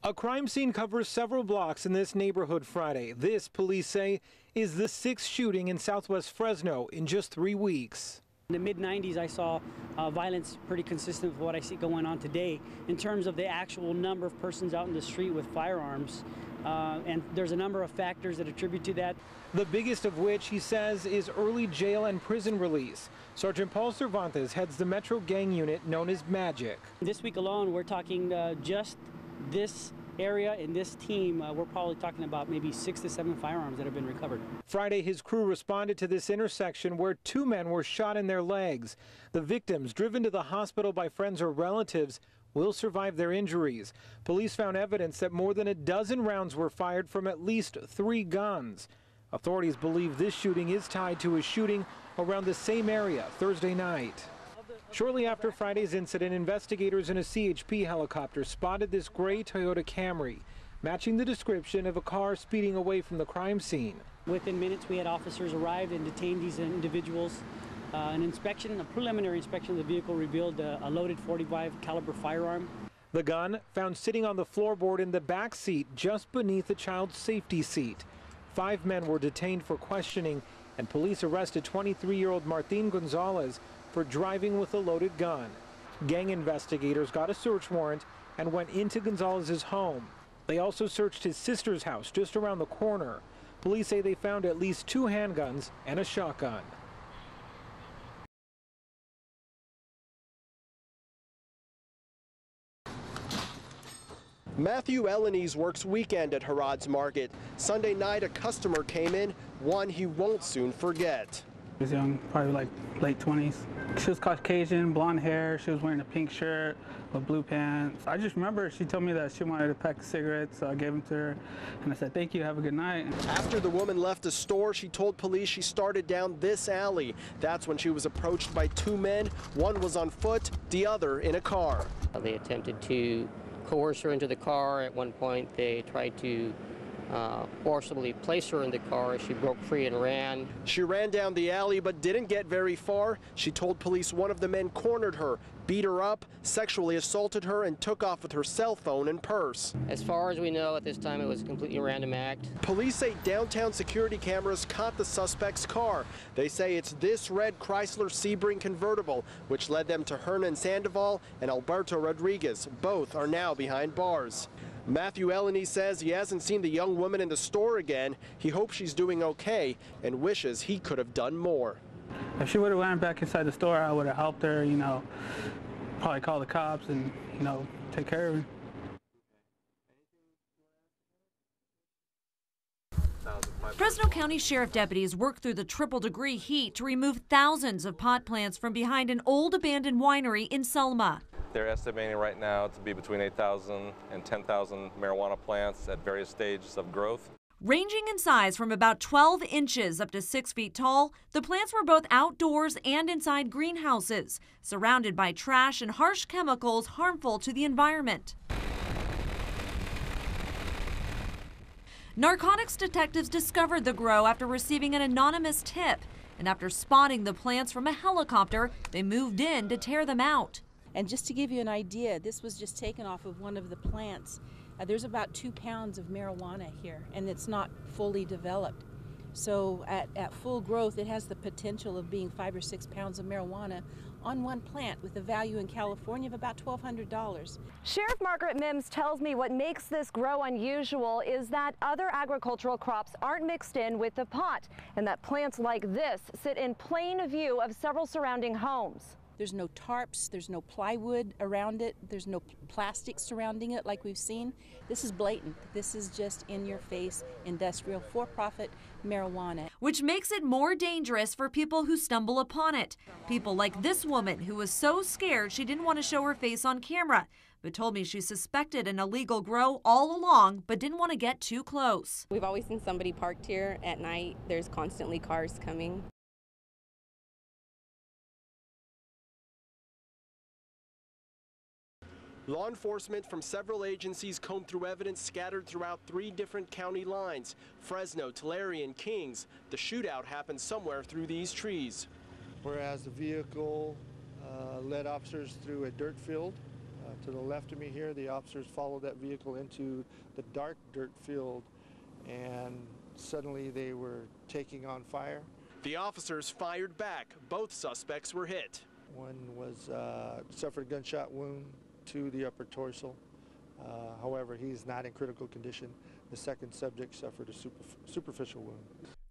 A crime scene covers several blocks in this neighborhood Friday. This, police say, is the sixth shooting in southwest Fresno in just 3 weeks. In the mid-90s, I saw violence pretty consistent with what I see going on today in terms of the actual number of persons out in the street with firearms. And there's a number of factors that attribute to that. The biggest of which, he says, is early jail and prison release. Sergeant Paul Cervantes heads the Metro gang unit known as Magic. This week alone, we're talking just this area and this team, we're probably talking about maybe 6 to 7 firearms that have been recovered. Friday, his crew responded to this intersection where 2 men were shot in their legs. The victims, driven to the hospital by friends or relatives, will survive their injuries. Police found evidence that more than a dozen rounds were fired from at least 3 guns. Authorities believe this shooting is tied to a shooting around the same area Thursday night. Shortly after Friday's incident, investigators in a CHP helicopter spotted this gray Toyota Camry, matching the description of a car speeding away from the crime scene. Within minutes, we had officers arrive and detain these individuals. A preliminary inspection of the vehicle revealed a loaded .45 caliber firearm. The gun found sitting on the floorboard in the back seat just beneath the child's safety seat. 5 men were detained for questioning, and police arrested 23-year-old Martin Gonzalez for driving with a loaded gun. Gang investigators got a search warrant and went into Gonzalez's home. They also searched his sister's house just around the corner. Police say they found at least 2 handguns and a shotgun. Matthew Ellenese works weekend at Harad's Market. Sunday night, a customer came in, one he won't soon forget. She was young, probably like late 20s. She was Caucasian, blonde hair. She was wearing a pink shirt with blue pants. I just remember she told me that she wanted a pack of cigarettes, so I gave them to her, and I said, "Thank you, have a good night." After the woman left the store, she told police she started down this alley. That's when she was approached by 2 men. One was on foot, the other in a car. They attempted to coerce her into the car. At one point, they tried to forcibly place her in the car. She broke free and ran. She ran down the alley but didn't get very far. She told police one of the men cornered her, beat her up, sexually assaulted her, and took off with her cell phone and purse. As far as we know, at this time, it was a completely random act. Police say downtown security cameras caught the suspect's car. They say it's this red Chrysler Sebring convertible, which led them to Hernan Sandoval and Alberto Rodriguez. Both are now behind bars. Matthew Ellenese says he hasn't seen the young woman in the store again. He hopes she's doing okay and wishes he could have done more. If she would have went back inside the store, I would have helped her, probably call the cops and, take care of her. Fresno County Sheriff deputies worked through the triple-degree heat to remove thousands of pot plants from behind an old abandoned winery in Selma. They're estimating right now to be between 8,000 and 10,000 marijuana plants at various stages of growth. Ranging in size from about 12 inches up to 6 feet tall, the plants were both outdoors and inside greenhouses, surrounded by trash and harsh chemicals harmful to the environment. Narcotics detectives discovered the grow after receiving an anonymous tip, and after spotting the plants from a helicopter, they moved in to tear them out. And just to give you an idea, this was just taken off of one of the plants. There's about 2 pounds of marijuana here, and it's not fully developed. So at full growth, it has the potential of being 5 or 6 pounds of marijuana on one plant with a value in California of about $1,200. Sheriff Margaret Mims tells me what makes this grow unusual is that other agricultural crops aren't mixed in with the pot, and that plants like this sit in plain view of several surrounding homes. There's no tarps, there's no plywood around it, there's no plastic surrounding it like we've seen. This is blatant. This is just in-your-face, industrial, for-profit marijuana. Which makes it more dangerous for people who stumble upon it. People like this woman who was so scared she didn't want to show her face on camera, but told me she suspected an illegal grow all along, but didn't want to get too close. We've always seen somebody parked here at night. There's constantly cars coming. Law enforcement from several agencies combed through evidence scattered throughout 3 different county lines: Fresno, Tulare, and Kings. The shootout happened somewhere through these trees. Whereas the vehicle led officers through a dirt field To the left of me here, the officers followed that vehicle into the dark dirt field, and suddenly they were taking on fire. The officers fired back. Both suspects were hit. One was suffered a gunshot wound to the upper torso. However, he is not in critical condition. The second subject suffered a superficial wound.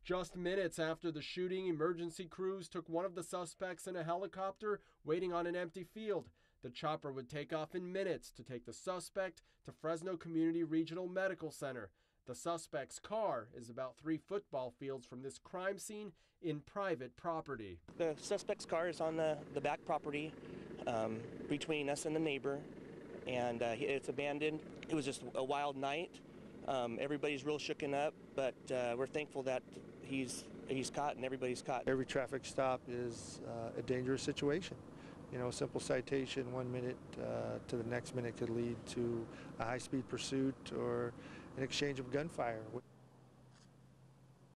Just minutes after the shooting, emergency crews took one of the suspects in a helicopter waiting on an empty field. The chopper would take off in minutes to take the suspect to Fresno Community Regional Medical Center. The suspect's car is about 3 football fields from this crime scene in private property. The suspect's car is on the back property between us and the neighbor, and it's abandoned. It was just a wild night. Everybody's real shooken up, but we're thankful that he's caught and everybody's caught. Every traffic stop is a dangerous situation. You know, a simple citation 1 minute to the next minute could lead to a high-speed pursuit or an exchange of gunfire.